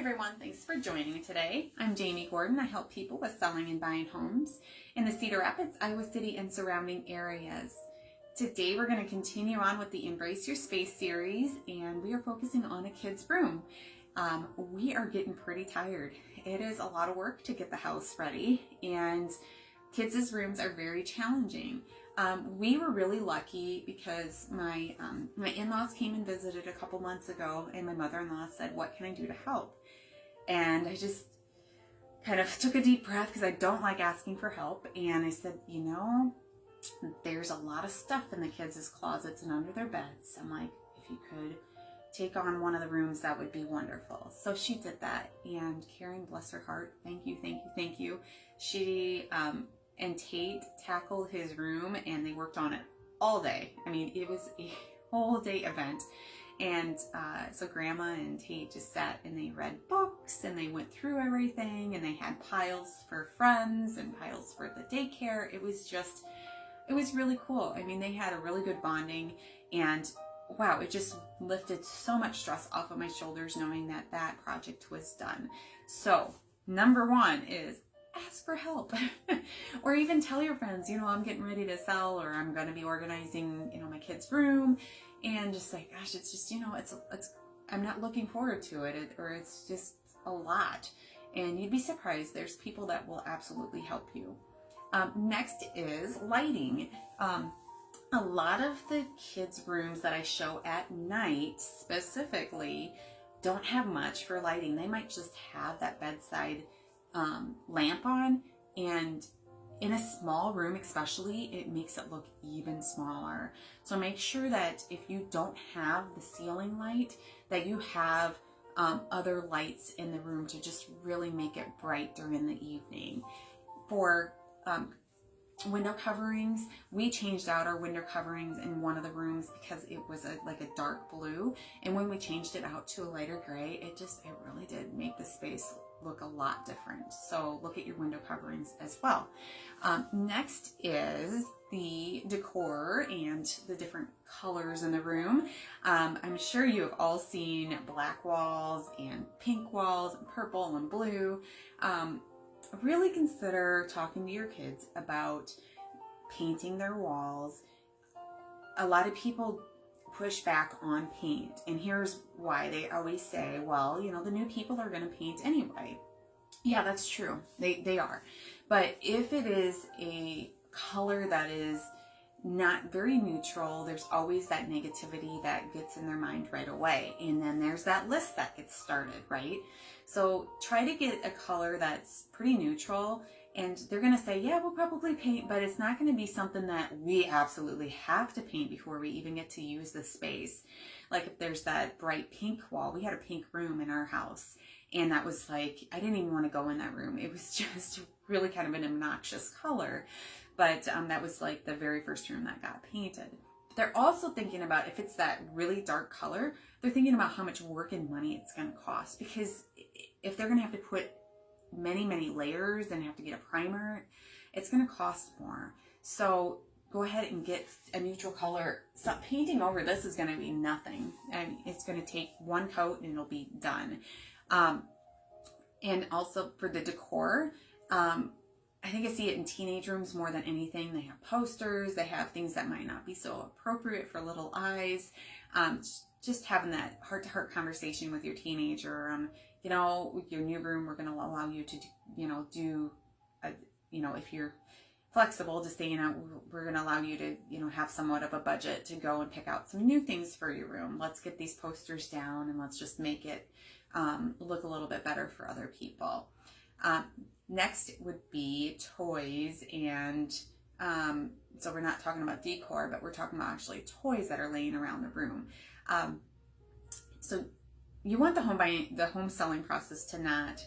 everyone, thanks for joining me today. I'm Jami Gordon. I help people with selling and buying homes in the Cedar Rapids, Iowa City, and surrounding areas. Today we're going to continue on with the Embrace Your Space series, and we are focusing on a kid's room. We are getting pretty tired. It is a lot of work to get the house ready, and kids' rooms are very challenging. We were really lucky because my in-laws came and visited a couple months ago, and my mother-in-law said, "What can I do to help?" And I just kind of took a deep breath because I don't like asking for help. And I said, there's a lot of stuff in the kids' closets and under their beds. I'm like, if you could take on one of the rooms, that would be wonderful. So she did that. And Karen, bless her heart, thank you. She and Tate tackled his room, and they worked on it all day. I mean, it was a whole day event. And so Grandma and Tate just sat and they read books and they went through everything, and they had piles for friends and piles for the daycare. It was really cool. I mean, they had a really good bonding, and wow, it just lifted so much stress off of my shoulders knowing that that project was done. So number one is ask for help or even tell your friends, I'm getting ready to sell, or I'm going to be organizing, my kid's room, and just like, gosh, it's just, I'm not looking forward to it, or it's just a lot. And you'd be surprised. There's people that will absolutely help you. Next is lighting. A lot of the kids' rooms that I show at night specifically don't have much for lighting. They might just have that bedside lamp on, and in a small room especially, it makes it look even smaller. So make sure that if you don't have the ceiling light, that you have other lights in the room to just really make it bright during the evening. For window coverings, we changed out our window coverings in one of the rooms because it was like a dark blue, and when we changed it out to a lighter gray, it really did make the space look a lot different. So look at your window coverings as well. Next is the decor and the different colors in the room. I'm sure you have all seen black walls and pink walls and purple and blue. Really consider talking to your kids about painting their walls. A lot of people push back on paint, and here's why. They always say, well, the new people are going to paint anyway. Yeah, that's true. They are. But if it is a color that is not very neutral, there's always that negativity that gets in their mind right away. And then there's that list that gets started, right? So try to get a color that's pretty neutral, and they're going to say, yeah, we'll probably paint, but it's not going to be something that we absolutely have to paint before we even get to use the space. Like if there's that bright pink wall, we had a pink room in our house, and that was like, I didn't even want to go in that room. It was just really kind of an obnoxious color. But that was like the very first room that got painted. They're also thinking about, if it's that really dark color, they're thinking about how much work and money it's going to cost. Because if they're going to have to put many layers and have to get a primer, it's going to cost more. So go ahead and get a neutral color. So painting over this is going to be nothing. And it's going to take one coat and it'll be done. And also for the decor, I think I see it in teenage rooms more than anything. They have posters, they have things that might not be so appropriate for little eyes. Just having that heart-to-heart conversation with your teenager. With your new room, we're going to allow you to, if you're flexible, just say, we're going to allow you to, have somewhat of a budget to go and pick out some new things for your room. Let's get these posters down, and let's just make it look a little bit better for other people. Next would be toys, and so we're not talking about decor, but we're talking about actually toys that are laying around the room. So you want the home selling process to not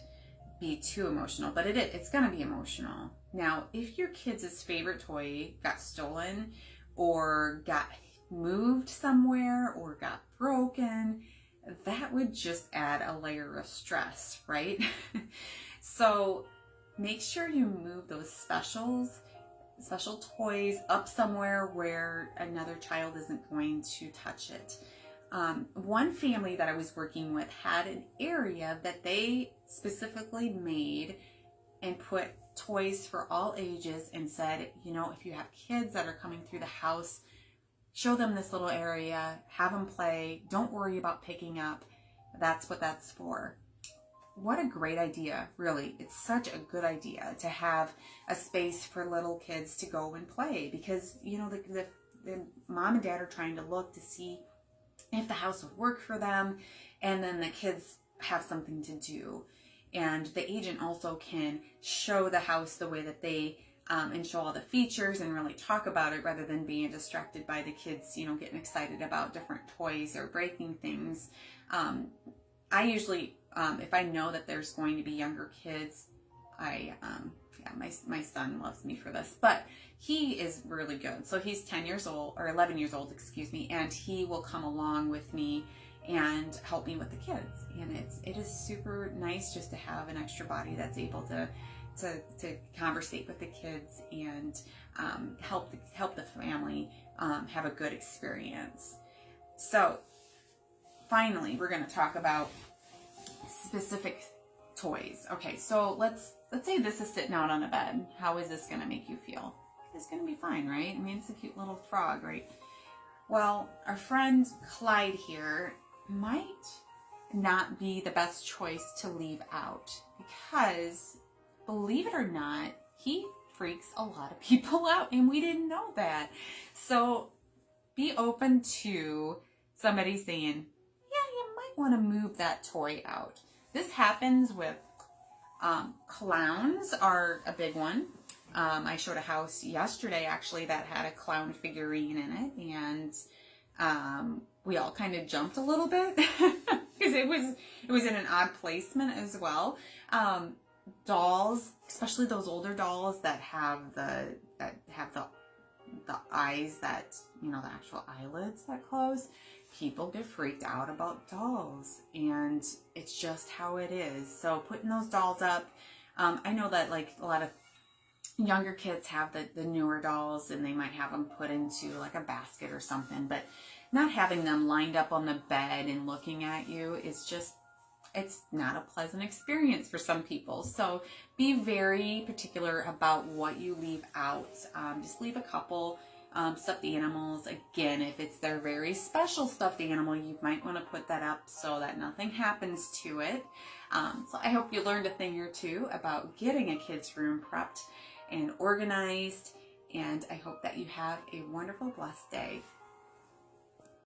be too emotional, but it's going to be emotional. Now, if your kid's favorite toy got stolen or got moved somewhere or got broken, that would just add a layer of stress, right? So make sure you move those special toys up somewhere where another child isn't going to touch it. One family that I was working with had an area that they specifically made and put toys for all ages and said, you know, if you have kids that are coming through the house, show them this little area, have them play, don't worry about picking up. That's what that's for. What a great idea, really. It's such a good idea to have a space for little kids to go and play, because, you know, the mom and dad are trying to look to see if the house would work for them, and then the kids have something to do. And the agent also can show the house the way that they and show all the features and really talk about it, rather than being distracted by the kids, you know, getting excited about different toys or breaking things. I usually, if I know that there's going to be younger kids, my son loves me for this, but he is really good. So he's 10 years old, or 11 years old, excuse me, and he will come along with me and help me with the kids. And it is super nice just to have an extra body that's able to conversate with the kids and help the family have a good experience. So finally, we're going to talk about specific toys. Okay, so let's say this is sitting out on a bed. How is this going to make you feel? It's going to be fine, right? I mean, it's a cute little frog, right? Well, our friend Clyde here might not be the best choice to leave out, because believe it or not, he freaks a lot of people out, and we didn't know that. So be open to somebody saying, yeah, you might want to move that toy out. This happens with clowns are a big one. I showed a house yesterday actually that had a clown figurine in it, and we all kind of jumped a little bit because it was in an odd placement as well. Dolls, especially those older dolls that have the eyes that, you know, the actual eyelids that close. People get freaked out about dolls, and it's just how it is. So putting those dolls up, I know that like a lot of younger kids have the newer dolls, and they might have them put into like a basket or something, but not having them lined up on the bed and looking at you is just, it's not a pleasant experience for some people. So be very particular about what you leave out. Just leave a couple stuffed animals. Again, if it's their very special stuffed animal, you might want to put that up so that nothing happens to it. So I hope you learned a thing or two about getting a kid's room prepped and organized, and I hope that you have a wonderful, blessed day.